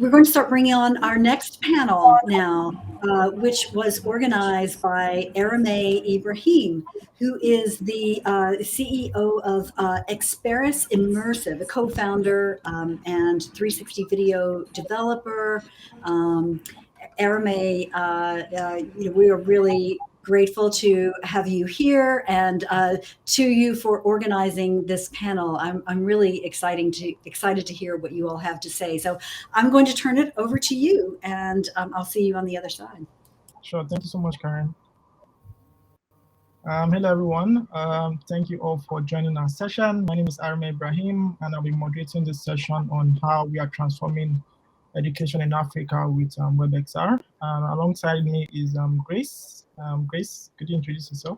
we're going to start bringing on our next panel now, which was organized by Arome Ibrahim, who is the CEO of Experis Immersive, a co-founder and 360 video developer. Arome, we are really grateful to have you here, and to you for organizing this panel. I'm really excited to hear what you all have to say. So I'm going to turn it over to you, and I'll see you on the other side. Sure. Thank you so much, Karen. Hello, everyone. Thank you all for joining our session. My name is Arome Ibrahim, and I'll be moderating this session on how we are transforming education in Africa with WebXR. Alongside me is Grace. Grace, could you introduce yourself?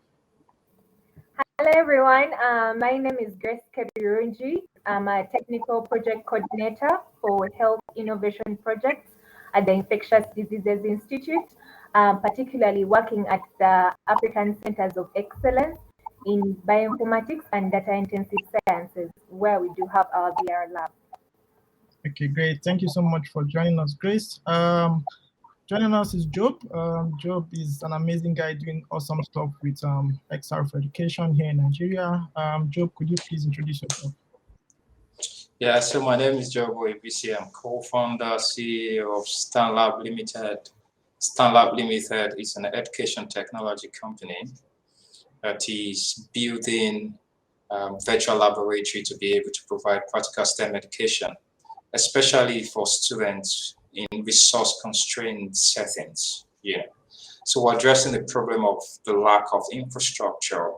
Hello, everyone. My name is Grace Kebirungi. I'm a technical project coordinator for health innovation projects at the Infectious Diseases Institute, particularly working at the African Centers of Excellence in bioinformatics and data-intensive sciences, where we do have our VR lab. Okay, great. Thank you so much for joining us, Grace. Joining us is Job. Job is an amazing guy doing awesome stuff with XR for education here in Nigeria. Job, could you please introduce yourself? Yeah, so my name is Job Oyebisi. I'm co-founder, CEO of StanLab Limited. StanLab Limited is an education technology company that is building virtual laboratory to be able to provide practical STEM education, especially for students in resource-constrained settings. Yeah, so we're addressing the problem of the lack of infrastructure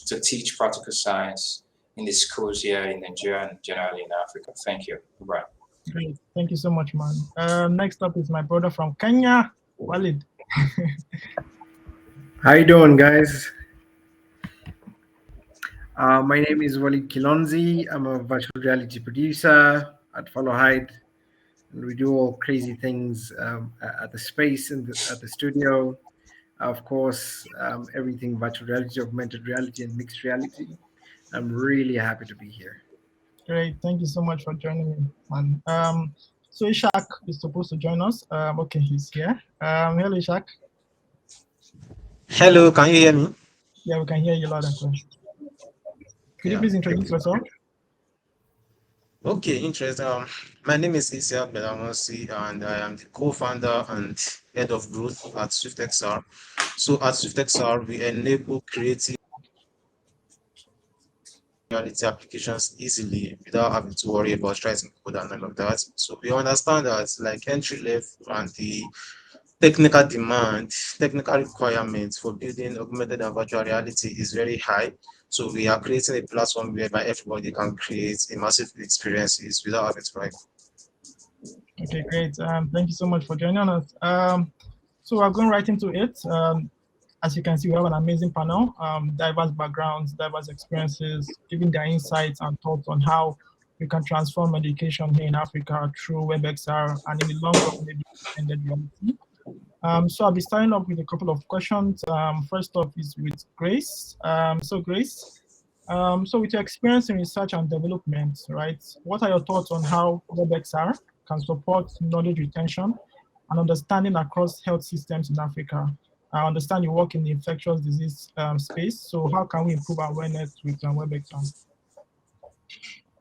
to teach practical science in the schools here in Nigeria and generally in Africa. Thank you. Goodbye. Great. Thank you so much, man. Next up is my brother from Kenya, Walid. How you doing, guys? My name is Walid Kilonzi. I'm a virtual reality producer at Fallohide. And we do all crazy things at the space and at the studio. Of course, everything virtual reality, augmented reality, and mixed reality. I'm really happy to be here. Great, thank you so much for joining me, man. So Isiaq is supposed to join us. Okay, he's here. Hello, Isiaq. Hello, can you hear me? Yeah, we can hear you loud and clear. Could you please introduce yourself? Okay, interesting. My name is Isiaq Gbadamosi, and I am the co-founder and head of growth at SwiftXR. So at SwiftXR, we enable creative reality applications easily without having to worry about writing code and all of that. So we understand that like entry level and the technical demand, technical requirements for building augmented and virtual reality is very high. So we are creating a platform whereby everybody can create immersive experiences without having to write. Okay, great. Thank you so much for joining us. So we're going right into it. As you can see, we have an amazing panel, diverse backgrounds, diverse experiences, giving their insights and thoughts on how we can transform education here in Africa through WebXR and in the long run, maybe extended reality. So I'll be starting off with a couple of questions. First off is with Grace. So Grace, so with your experience in research and development, right, what are your thoughts on how WebXR can support knowledge retention and understanding across health systems in Africa? I understand you work in the infectious disease space, so how can we improve awareness with WebXR?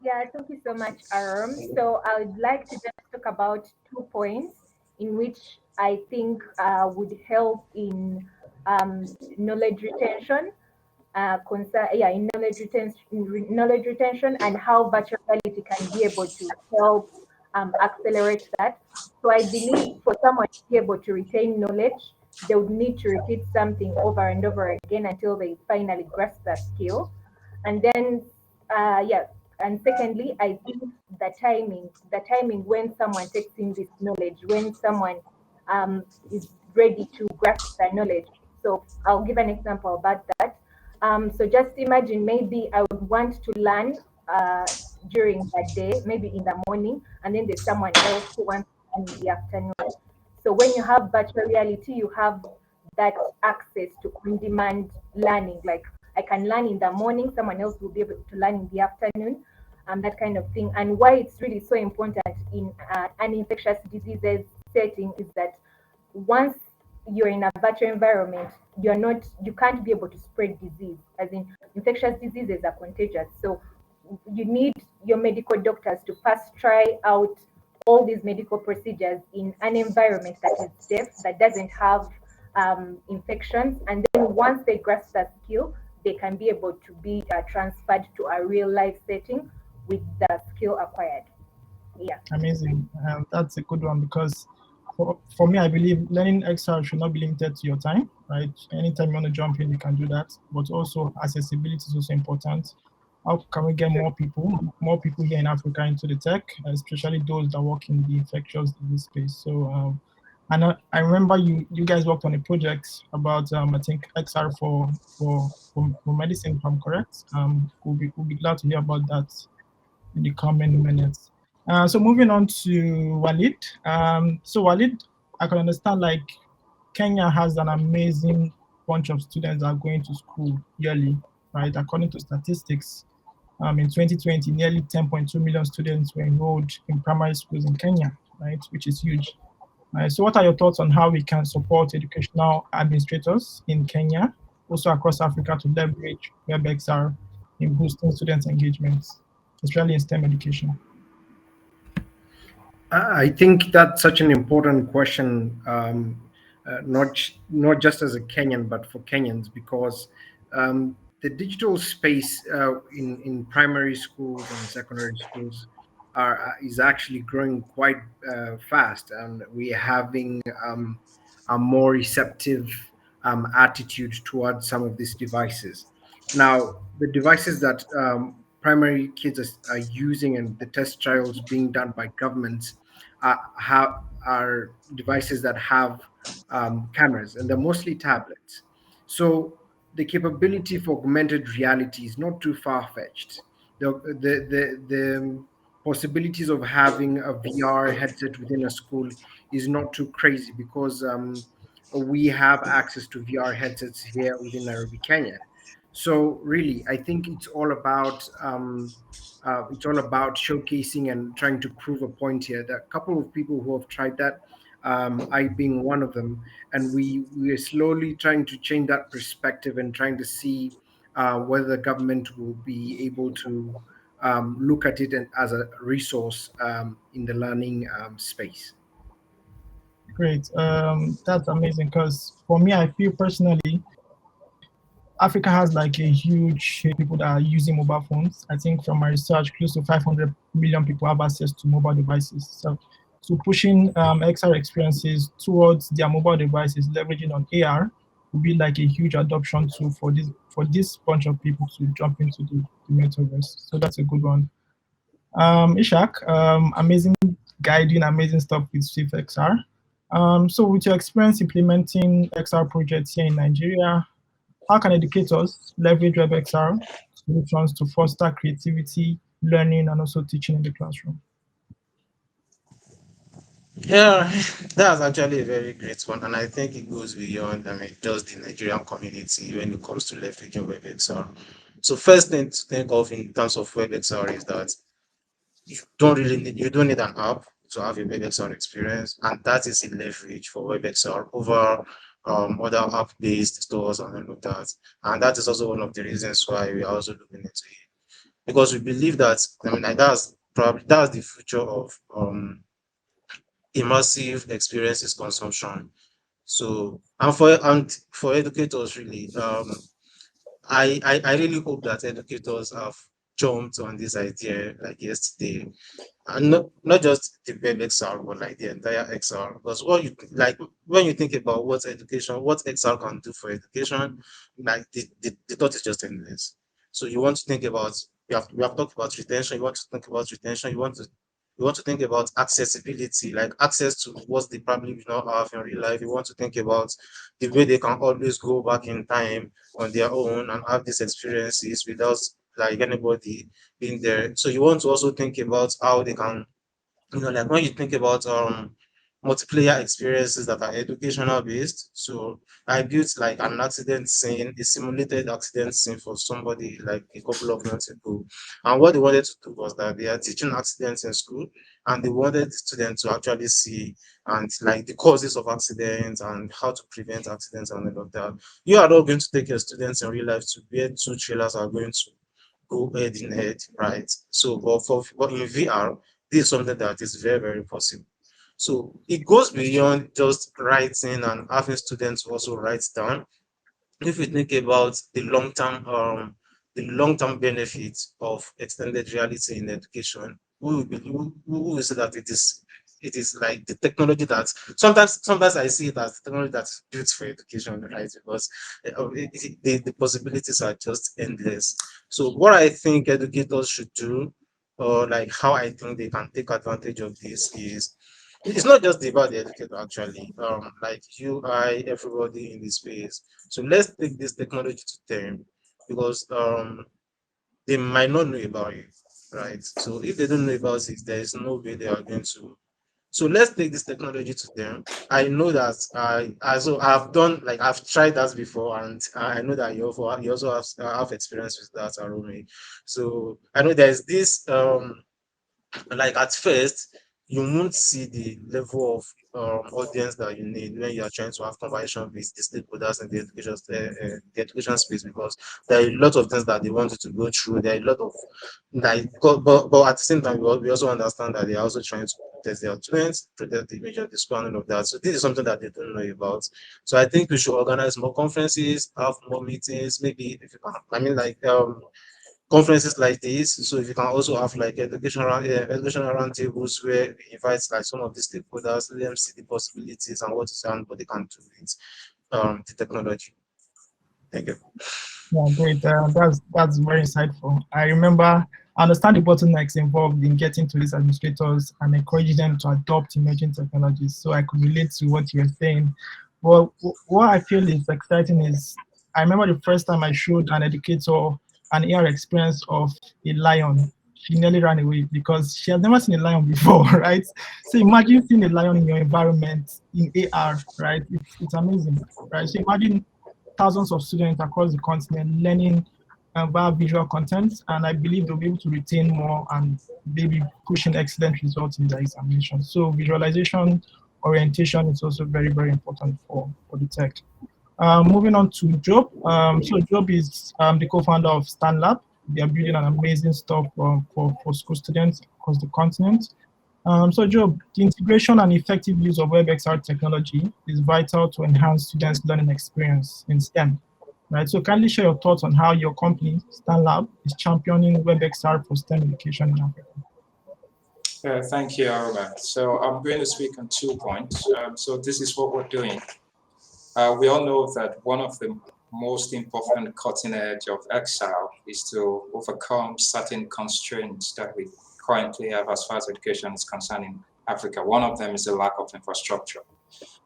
Yeah, thank you so much, Arome. So I would like to just talk about 2 points in which I think would help in knowledge retention, in knowledge retention, and how virtual reality can be able to help accelerate that. So I believe for someone to be able to retain knowledge, they would need to repeat something over and over again until they finally grasp that skill. And then, and secondly, I think the timing when someone takes in this knowledge, when someone is ready to grasp that knowledge. So I'll give an example about that. So just imagine maybe I would want to learn during that day, maybe in the morning, and then there's someone else who wants to learn in the afternoon. So when you have virtual reality, you have that access to on-demand learning. Like I can learn in the morning, someone else will be able to learn in the afternoon, that kind of thing. And why it's really so important in an infectious diseases setting is that once you're in a virtual environment, you can't be able to spread disease, as in infectious diseases are contagious. So you need your medical doctors to first try out all these medical procedures in an environment that is safe, that doesn't have infections, and then once they grasp that skill, they can be able to be transferred to a real life setting with the skill acquired. Yeah. Amazing. That's a good one because for me, I believe learning XR should not be limited to your time, right? Anytime you want to jump in, you can do that. But also accessibility is also important. How can we get more people here in Africa into the tech, especially those that work in the infectious disease space? So, and I remember you guys worked on a project about I think XR for medicine, if I'm correct. We'll be glad to hear about that in the coming minutes. So moving on to Walid. So Walid, I can understand like Kenya has an amazing bunch of students that are going to school yearly, right? According to statistics, in 2020, nearly 10.2 million students were enrolled in primary schools in Kenya, right? Which is huge. So what are your thoughts on how we can support educational administrators in Kenya, also across Africa, to leverage WebXR in boosting students' engagement, especially in STEM education? I think that's such an important question, not just as a Kenyan, but for Kenyans, because the digital space in primary schools and secondary schools is actually growing quite fast, and we're having a more receptive attitude towards some of these devices. Now, the devices that primary kids are using and the test trials being done by governments are devices that have cameras, and they're mostly tablets. So the capability for augmented reality is not too far-fetched. The possibilities of having a VR headset within a school is not too crazy because we have access to VR headsets here within Nairobi, Kenya. So really, I think it's all about showcasing and trying to prove a point here. There are a couple of people who have tried that, I being one of them, and we are slowly trying to change that perspective and trying to see whether the government will be able to look at it as a resource in the learning space. Great. That's amazing because for me, I feel personally, Africa has like a huge people that are using mobile phones. I think from my research, close to 500 million people have access to mobile devices. So pushing XR experiences towards their mobile devices, leveraging on AR, would be like a huge adoption tool for this bunch of people to jump into the metaverse. So that's a good one. Isiaq, amazing guy doing amazing stuff with SwiftXR. So with your experience implementing XR projects here in Nigeria, how can educators leverage WebXR solutions to foster creativity, learning, and also teaching in the classroom? Yeah, that's actually a very great one, and I think it goes beyond, just the Nigerian community when it comes to leveraging WebXR. So first thing to think of in terms of WebXR is that you don't need an app to have a WebXR experience, and that is a leverage for WebXR over other app-based stores and all of that. And that is also one of the reasons why we are also looking into it, because we believe that like that's the future of immersive experiences consumption. So and for educators really, I really hope that educators have jumped on this idea like yesterday, and not just the web XR, but like the entire XR. Because when you think about what XR can do for education, like the thought is just endless. So you want to think about we have talked about retention. You want to think about retention. You want to think about accessibility, like access to what they probably do not have in real life. You want to think about the way they can always go back in time on their own and have these experiences without like anybody being there. So you want to also think about how they can, like when you think about multiplayer experiences that are educational based. So I built like an accident scene, a simulated accident scene for somebody like a couple of months ago. And what they wanted to do was that they are teaching accidents in school, and they wanted students to actually see and like the causes of accidents and how to prevent accidents and all of that. You are not going to take your students in real life to where two trailers are going to go head in head, right? So, but in VR, this is something that is very, very possible. So it goes beyond just writing and having students also write down. If we think about the long-term benefits of extended reality in education, we will say that it is like the technology that sometimes I see it as technology that's built for education, right? Because the possibilities are just endless. So what I think educators should do, or like how I think they can take advantage of this is it's not just about the educator actually. Like you, I, everybody in this space. So let's take this technology to them because they might not know about it, right? So if they don't know about it, there is no way they are going to. So let's take this technology to them. I know that I've done like I've tried that before, and I know that you also have experience with that, Arome. So I know there's this like at first you won't see the level of audience that you need when you are trying to have conversation with the stakeholders in the education space because there are a lot of things that they want you to go through. There are a lot of like, but at the same time, we also understand that they are also trying to protect their students, protect the image of the school and all of that. So this is something that they don't know about. So I think we should organize more conferences, have more meetings, maybe if you can. I mean, like conferences like this. So if you can also have like educational roundtables where we invite like some of the stakeholders, let them see the possibilities and what is and what they can do with the technology. Thank you. Yeah, great. That's very insightful. I understand the bottlenecks involved in getting to these administrators and encouraging them to adopt emerging technologies. So I could relate to what you were saying. Well, what I feel is exciting is I remember the first time I showed an educator an AR experience of a lion. She nearly ran away because she has never seen a lion before, right? So imagine seeing a lion in your environment in AR, right? It's amazing, right? So imagine thousands of students across the continent learning via visual content, and I believe they'll be able to retain more and maybe pushing excellent results in their examination. So visualization orientation is also very, very important for the tech. Moving on to Job. So Job is the co-founder of StanLab. They are building an amazing stuff for school students across the continent. So Job, the integration and effective use of WebXR technology is vital to enhance students' learning experience in STEM. Right. So kindly share your thoughts on how your company, StanLab, is championing WebXR for STEM education in Africa. Thank you, Arome. So I'm going to speak on 2 points. So this is what we're doing. We all know that one of the most important cutting edge of XR is to overcome certain constraints that we currently have as far as education is concerned in Africa. One of them is the lack of infrastructure.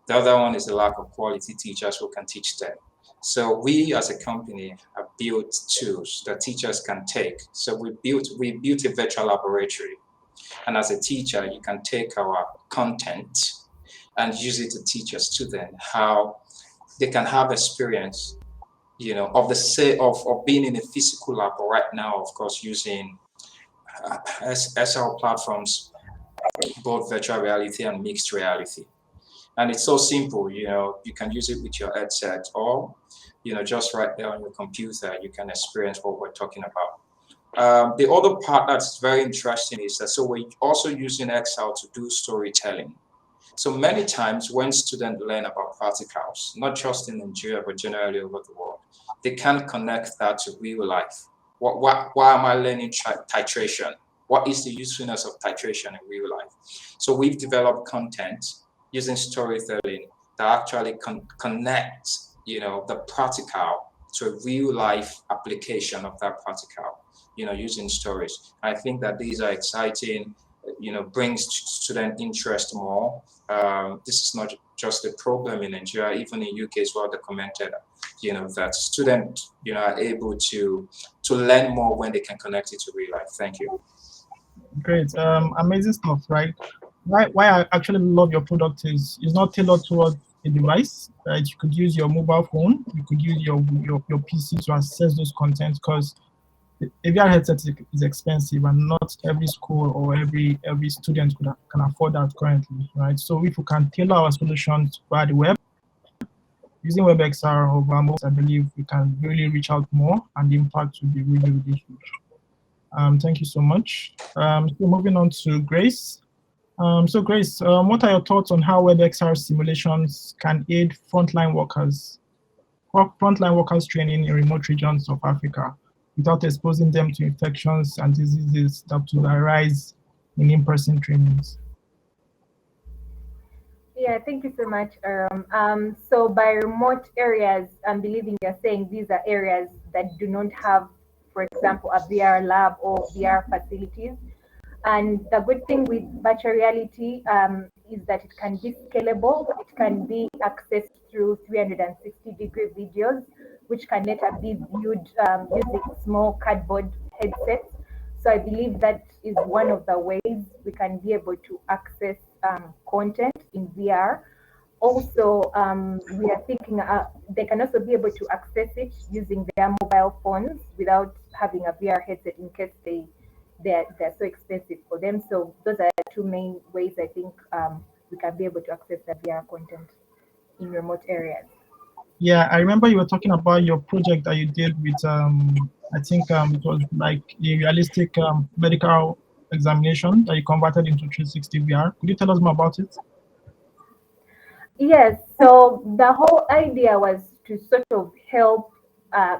The other one is the lack of quality teachers who can teach them. So we as a company have built tools that teachers can take. So we built a virtual laboratory. And as a teacher, you can take our content and use it to teach your student how they can have experience, of being in a physical lab, but right now, of course, using SL platforms, both virtual reality and mixed reality. And it's so simple, you can use it with your headset or, just right there on your computer, you can experience what we're talking about. The other part that's very interesting is that, so we're also using XR to do storytelling. So many times when students learn about particles, not just in Nigeria, but generally over the world, they can't connect that to real life. Why am I learning titration? What is the usefulness of titration in real life? So we've developed content using storytelling that actually connect, the particle to a real life application of that particle, using stories. I think that these are exciting, brings student interest more. This is not just a problem in Nigeria, even in UK as well, documented, that students, are able to learn more when they can connect it to real life. Thank you. Great, amazing stuff, right? Why I actually love your product is it's not tailored towards a device, right? You could use your mobile phone, you could use your PC to access those contents because a VR headset is expensive, and not every school or every student can afford that currently, right? So if we can tailor our solutions via the web, using WebXR or Gbadamosi, I believe we can really reach out more, and the impact will be really, really huge. Thank you so much. So moving on to Grace. So Grace, what are your thoughts on how WebXR simulations can aid frontline workers training in remote regions of Africa without exposing them to infections and diseases that will arise in in-person trainings? Yeah, thank you so much. So by remote areas, I'm believing you're saying these are areas that do not have, for example, a VR lab or VR facilities. And the good thing with virtual reality is that it can be scalable. It can be accessed through 360-degree videos, which can later be viewed using small cardboard headsets. So I believe that is one of the ways we can be able to access content in VR. Also, we are thinking they can also be able to access it using their mobile phones without having a VR headset in case they're so expensive for them. So those are the two main ways I think we can be able to access the VR content in remote areas. Yeah, I remember you were talking about your project that you did with, I think it was like a realistic medical examination that you converted into 360 VR. Could you tell us more about it? Yes, so the whole idea was to sort of help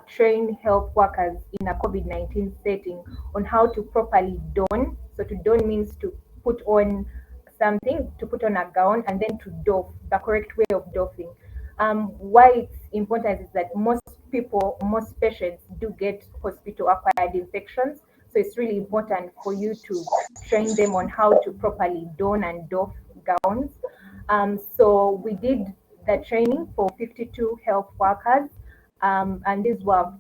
train health workers in a COVID-19 setting on how to properly don. So to don means to put on something, to put on a gown, and then to doff, the correct way of doffing. Why it's important is that most patients do get hospital-acquired infections. So it's really important for you to train them on how to properly don and doff gowns. So we did the training for 52 health workers, and these were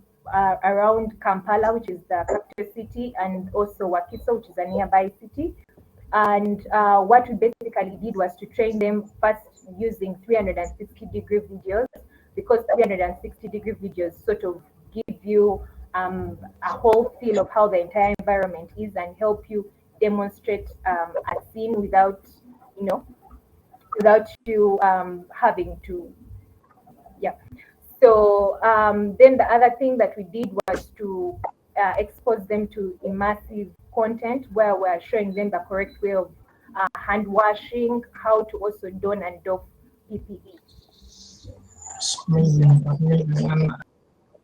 around Kampala, which is the capital city, and also Wakiso, which is a nearby city. And what we basically did was to train them first using 360-degree videos, because 360-degree videos sort of give you a whole feel of how the entire environment is and help you demonstrate a scene without you having to, yeah. So then the other thing that we did was to expose them to immersive content where we're showing them the correct way of hand washing, how to also don and doff PPE. Amazing, amazing.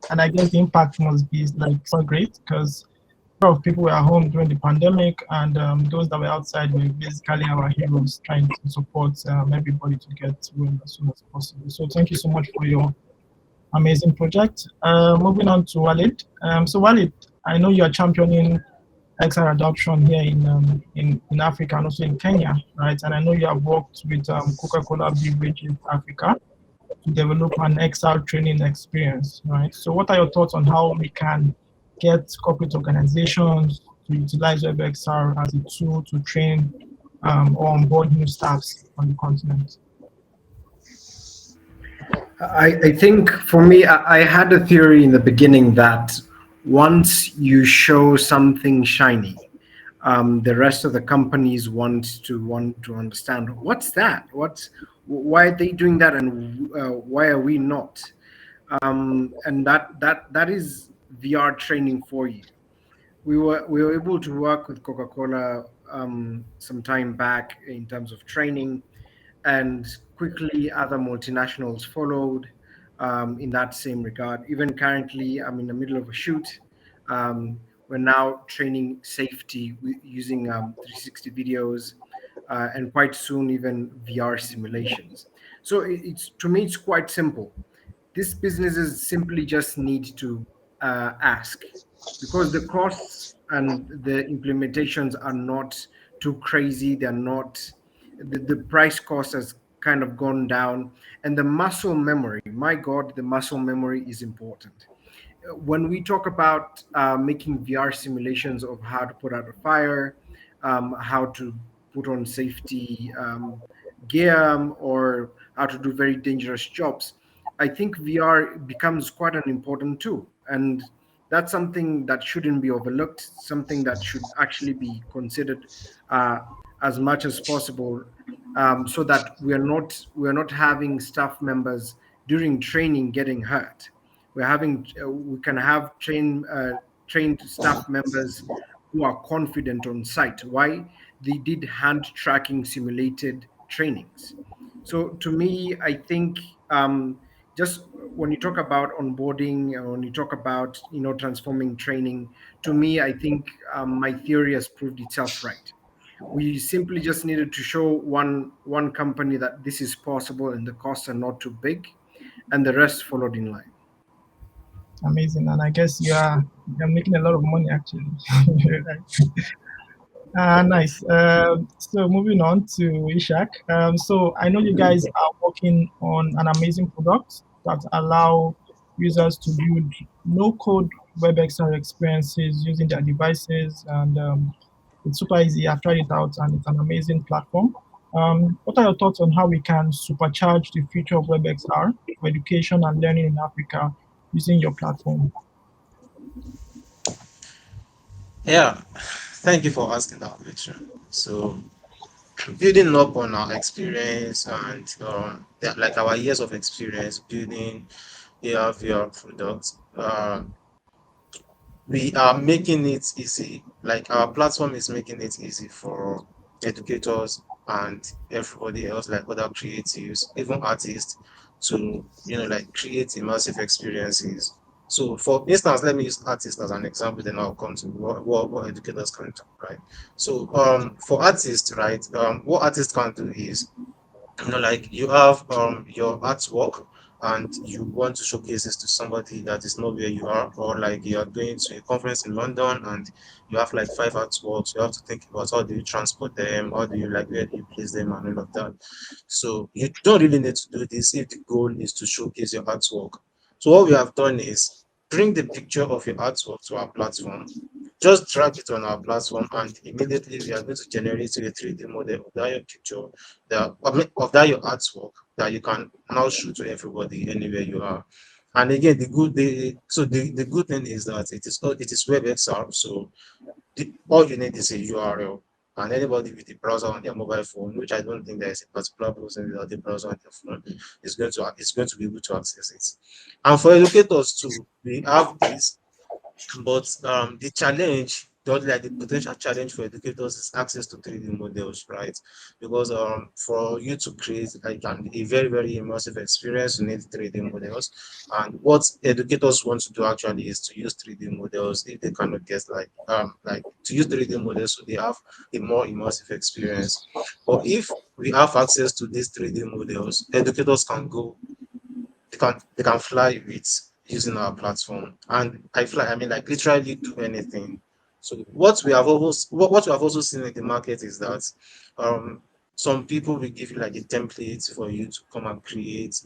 And I guess the impact must be like so great, because a lot of people were at home during the pandemic, and those that were outside were basically our heroes, trying to support everybody to get well as soon as possible. So thank you so much for your amazing project. Moving on to Walid. So Walid, I know you are championing XR adoption here in Africa and also in Kenya, right? And I know you have worked with Coca-Cola Beverages Africa to develop an XR training experience, right? So what are your thoughts on how we can get corporate organizations to utilize WebXR as a tool to train or onboard new staffs on the continent? I think for me, I had a theory in the beginning that once you show something shiny, the rest of the companies want to understand what's that, why are they doing that, and why are we not? And that is VR training for you. We were able to work with Coca-Cola some time back in terms of training, and quickly other multinationals followed in that same regard. Even currently, I'm in the middle of a shoot. We're now training safety using 360 videos, and quite soon even VR simulations. So it's, to me, it's quite simple. These businesses simply just need to ask, because the costs and the implementations are not too crazy. They're not, the price cost has kind of gone down, and the muscle memory, my God, the muscle memory is important. When we talk about making VR simulations of how to put out a fire, how to put on safety gear, or how to do very dangerous jobs, I think VR becomes quite an important tool. And that's something that shouldn't be overlooked, something that should actually be considered as much as possible, so that we are not having staff members during training getting hurt. We can have trained staff members who are confident on site. Why? They did hand tracking simulated trainings. So to me, I think, just when you talk about onboarding, when you talk about transforming training, to me, I think, my theory has proved itself right. We simply just needed to show one company that this is possible and the costs are not too big, and the rest followed in line. Amazing. And I guess you're making a lot of money actually. Nice. So moving on to Isiaq. So I know you guys are working on an amazing product that allow users to build no-code WebXR experiences using their devices, and it's super easy. I've tried it out, and it's an amazing platform. What are your thoughts on how we can supercharge the future of WebXR for education and learning in Africa using your platform? Yeah, thank you for asking that question. So, building up on our experience and like our years of experience building AR/VR products, we are making it easy. Like our platform is making it easy for educators and everybody else, like other creatives, even artists, to like create immersive experiences. So, for instance, let me use artists as an example, then I'll come to what educators can do, right? So, for artists, right, what artists can do is, like you have your artwork and you want to showcase this to somebody that is not where you are, or like you are going to a conference in London and you have like 5 artworks. You have to think about how do you transport them, how do you, like, where do you place them and all of that. So you don't really need to do this if the goal is to showcase your artwork. So what we have done is bring the picture of your artwork to our platform, just drag it on our platform, and immediately we are going to generate a 3D model of that your picture, of that your artwork, that you can now show to everybody anywhere you are. And again, the good thing is that it is WebXR, so all you need is a URL, and anybody with a browser on their mobile phone, which I don't think there is a particular person without a browser on their phone, is going to be able to access it. And for educators too, we have this, but the potential challenge for educators is access to 3D models, right? Because for you to create like a very, very immersive experience, you need 3D models. And what educators want to do actually is to use 3D models if they cannot get like to use 3D models so they have a more immersive experience. But if we have access to these 3D models, educators can go they can fly with using our platform. And I mean, like, literally do anything. So what we have also seen in the market is that some people will give you like a template for you to come and create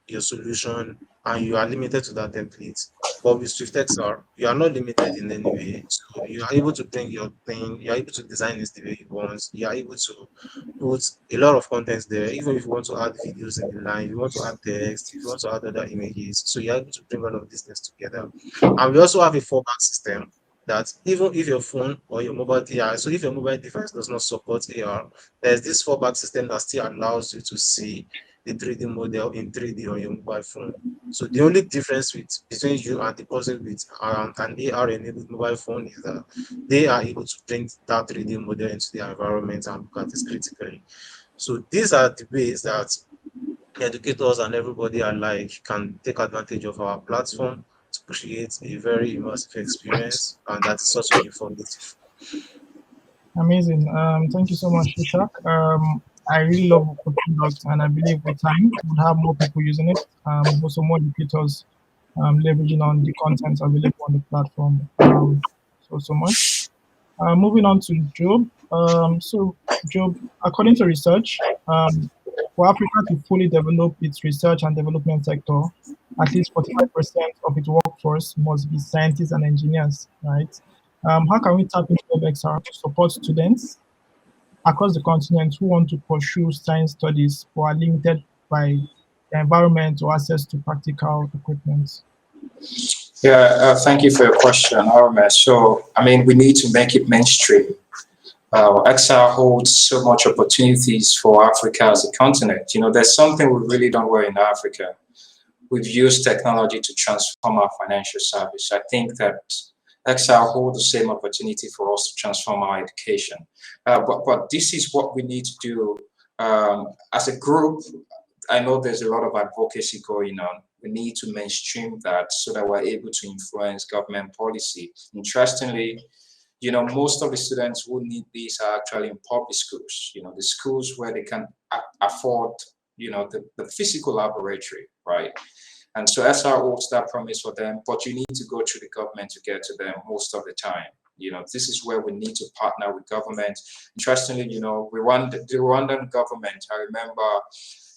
your solution, and you are limited to that template. But with SwiftXR, you are not limited in any way. So you are able to bring your thing, you are able to design it the way you want, you are able to put a lot of content there, even if you want to add videos in the line, if you want to add text, if you want to add other images. So you're able to bring all of these things together. And we also have a fallback system that even if your phone or your mobile device, so if your mobile device does not support AR, there's this fallback system that still allows you to see the 3D model in 3D on your mobile phone. So the only difference between you and the person with an AR-enabled mobile phone is that they are able to bring that 3D model into the environment and look at it critically. So these are the ways that educators and everybody alike can take advantage of our platform to create a very immersive experience, and that's also informative. Amazing. Thank you so much, Ishak. I really love the product, and I believe with time we'll have more people using it. Also more educators leveraging on the content available on the platform. So much. Moving on to Job. So Job, according to research, for Africa to fully develop its research and development sector, at least 45% of its workforce must be scientists and engineers, right? How can we tap into WebXR to support students across the continent who want to pursue science studies but are limited by the environment or access to practical equipment? Yeah, thank you for your question, Arome. So, I mean, we need to make it mainstream. XR holds so much opportunities for Africa as a continent. You know, there's something we really don't well in Africa. We've used technology to transform our financial service. I think that XR holds the same opportunity for us to transform our education. But this is what we need to do as a group. I know there's a lot of advocacy going on. We need to mainstream that so that we're able to influence government policy. Interestingly, you know, most of the students who need these are actually in public schools, you know, the schools where they can afford, you know, the physical laboratory, right? And so SR holds that promise for them, but you need to go through the government to get to them most of the time. You know, this is where we need to partner with government. Interestingly, you know, the Rwandan government, I remember,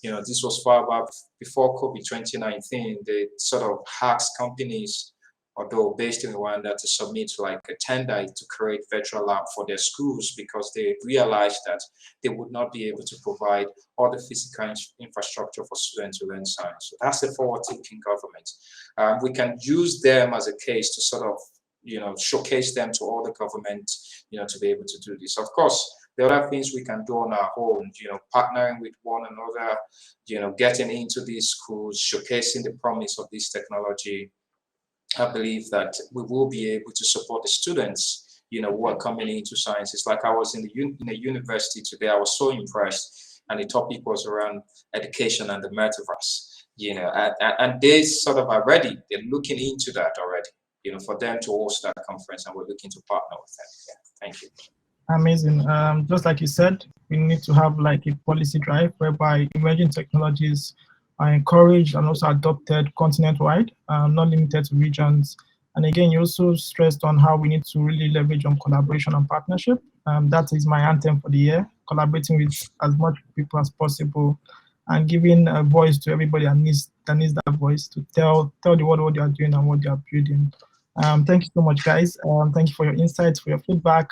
you know, this was far back before COVID 2019, they sort of asked companies, although based in Rwanda, to submit like a tender to create virtual lab for their schools because they realized that they would not be able to provide all the physical infrastructure for students to learn science. So that's the forward-thinking government. We can use them as a case to sort of, you know, showcase them to all the government, you know, to be able to do this. Of course, the other things we can do on our own, you know, partnering with one another, you know, getting into these schools, showcasing the promise of this technology. I believe that we will be able to support the students, you know, who are coming into sciences. Like I was in a university today, I was so impressed, and the topic was around education and the metaverse, you know, and they sort of are ready. They're looking into that already, you know, for them to host that conference, and we're looking to partner with them. Yeah, thank you. Amazing. Just like you said, we need to have like a policy drive whereby emerging technologies are encouraged and also adopted continent-wide, not limited to regions. And again, you also stressed on how we need to really leverage on collaboration and partnership. That is my anthem for the year, collaborating with as much people as possible and giving a voice to everybody that needs that voice to tell the world what they are doing and what they are building. Thank you so much, guys. Thank you for your insights, for your feedback.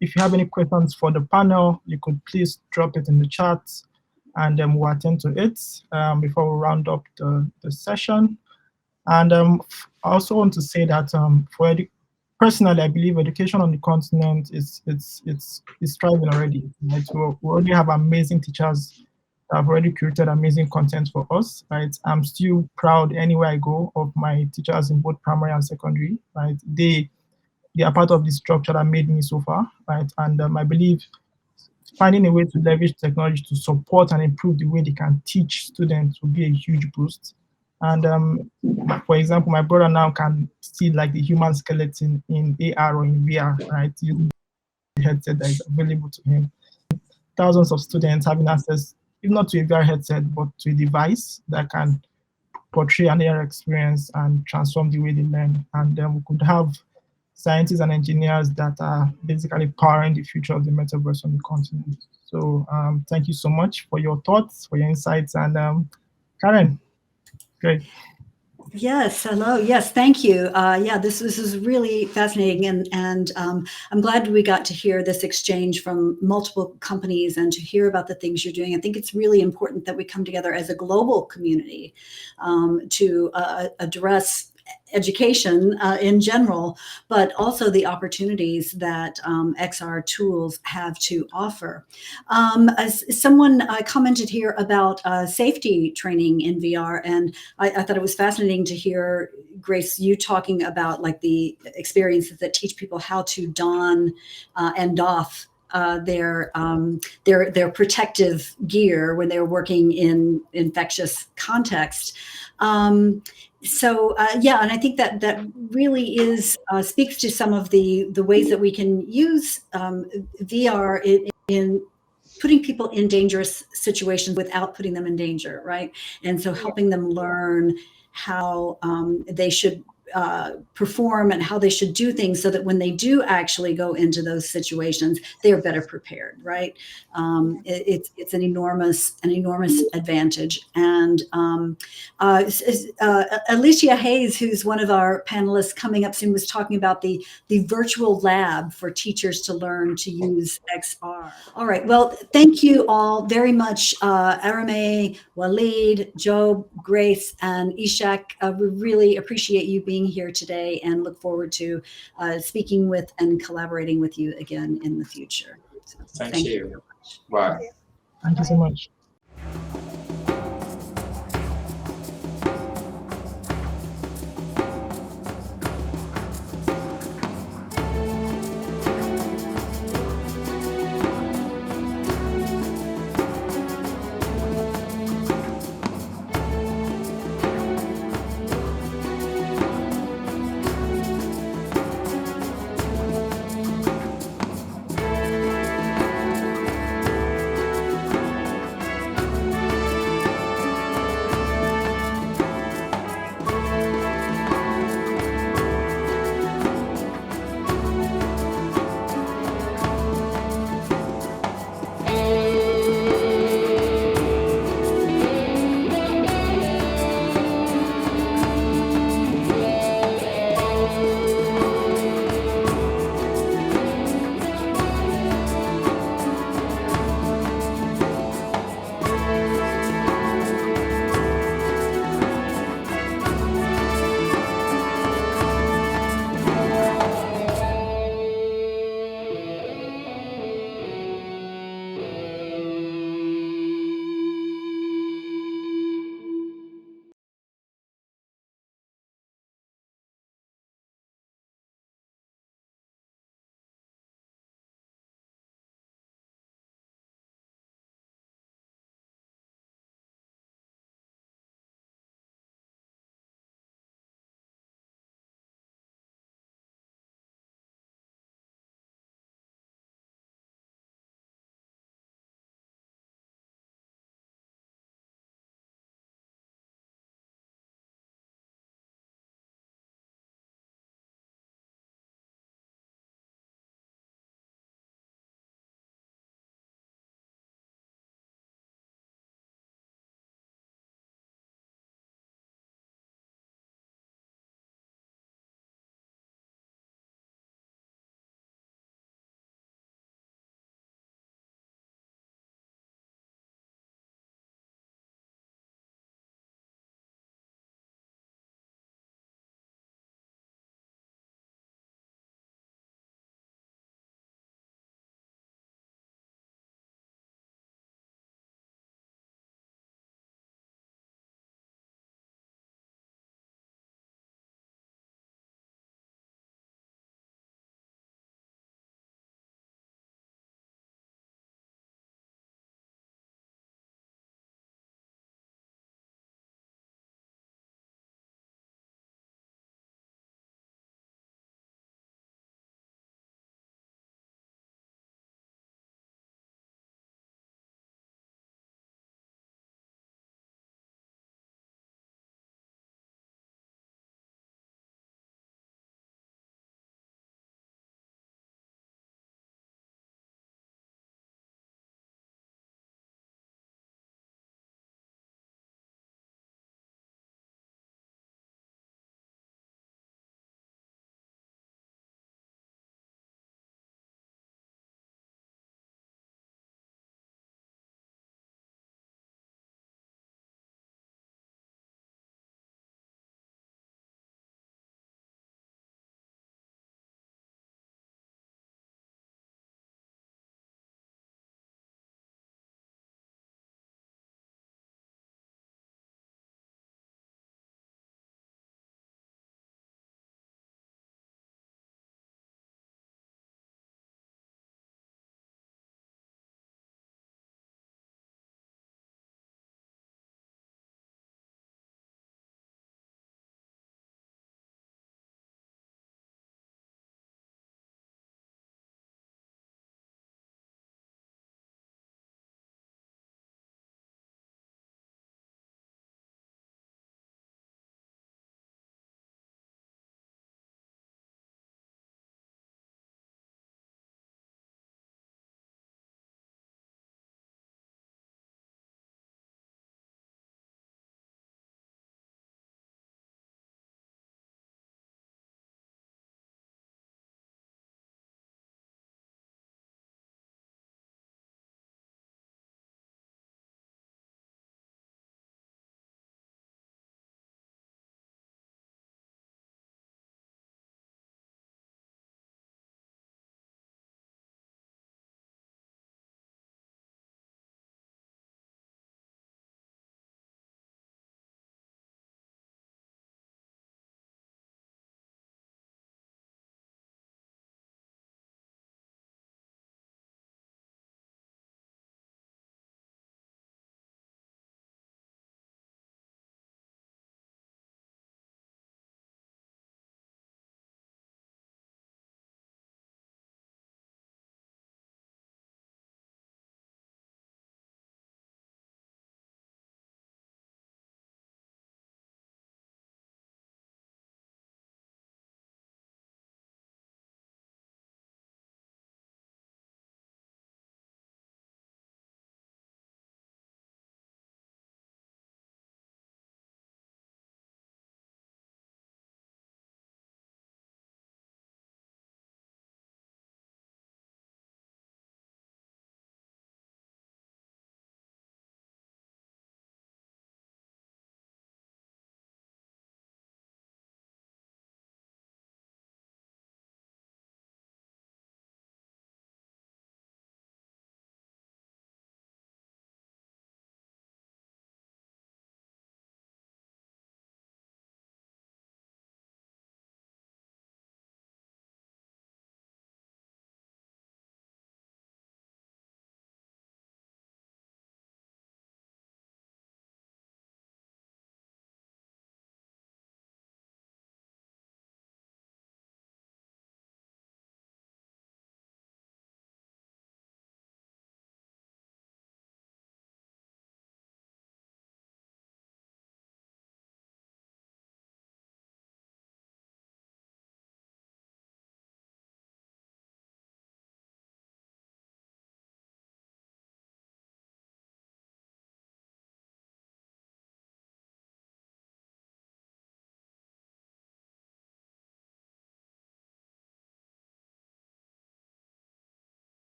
If you have any questions for the panel, you could please drop it in the chat, and we'll attend to it before we round up the session. And I also want to say that personally, I believe education on the continent is thriving already. Right? We already have amazing teachers that have already created amazing content for us. Right? I'm still proud anywhere I go of my teachers in both primary and secondary. Right? They are part of the structure that made me so far. Right? And I believe finding a way to leverage technology to support and improve the way they can teach students will be a huge boost. And for example, my brother now can see like the human skeleton in AR or in VR, right? Using the headset that is available to him. Thousands of students having access, if not to a VR headset, but to a device that can portray an AR experience and transform the way they learn. And then we could have scientists and engineers that are basically powering the future of the metaverse on the continent. So thank you so much for your thoughts, for your insights, and Karen, great. Yes, hello. Yes, thank you. Yeah, this is really fascinating, and I'm glad we got to hear this exchange from multiple companies and to hear about the things you're doing. I think it's really important that we come together as a global community to address education in general, but also the opportunities that XR tools have to offer. As someone commented here about safety training in VR, and I thought it was fascinating to hear, Grace, you talking about like the experiences that teach people how to don and doff their protective gear when they're working in infectious context. So yeah, and I think that really is speaks to some of the ways that we can use VR in putting people in dangerous situations without putting them in danger, right? And so helping them learn how they should perform and how they should do things so that when they do actually go into those situations, they're better prepared, right? It's an enormous advantage. And Alicia Hayes, who's one of our panelists coming up soon, was talking about the virtual lab for teachers to learn to use XR. All right, well, thank you all very much, Arome, Walid, Job, Grace, and Isiaq. We really appreciate you being being here today, and look forward to speaking with and collaborating with you again in the future. So, Thank you. so much. Bye. Thank you so much.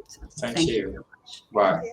So Thank you. so much. Bye.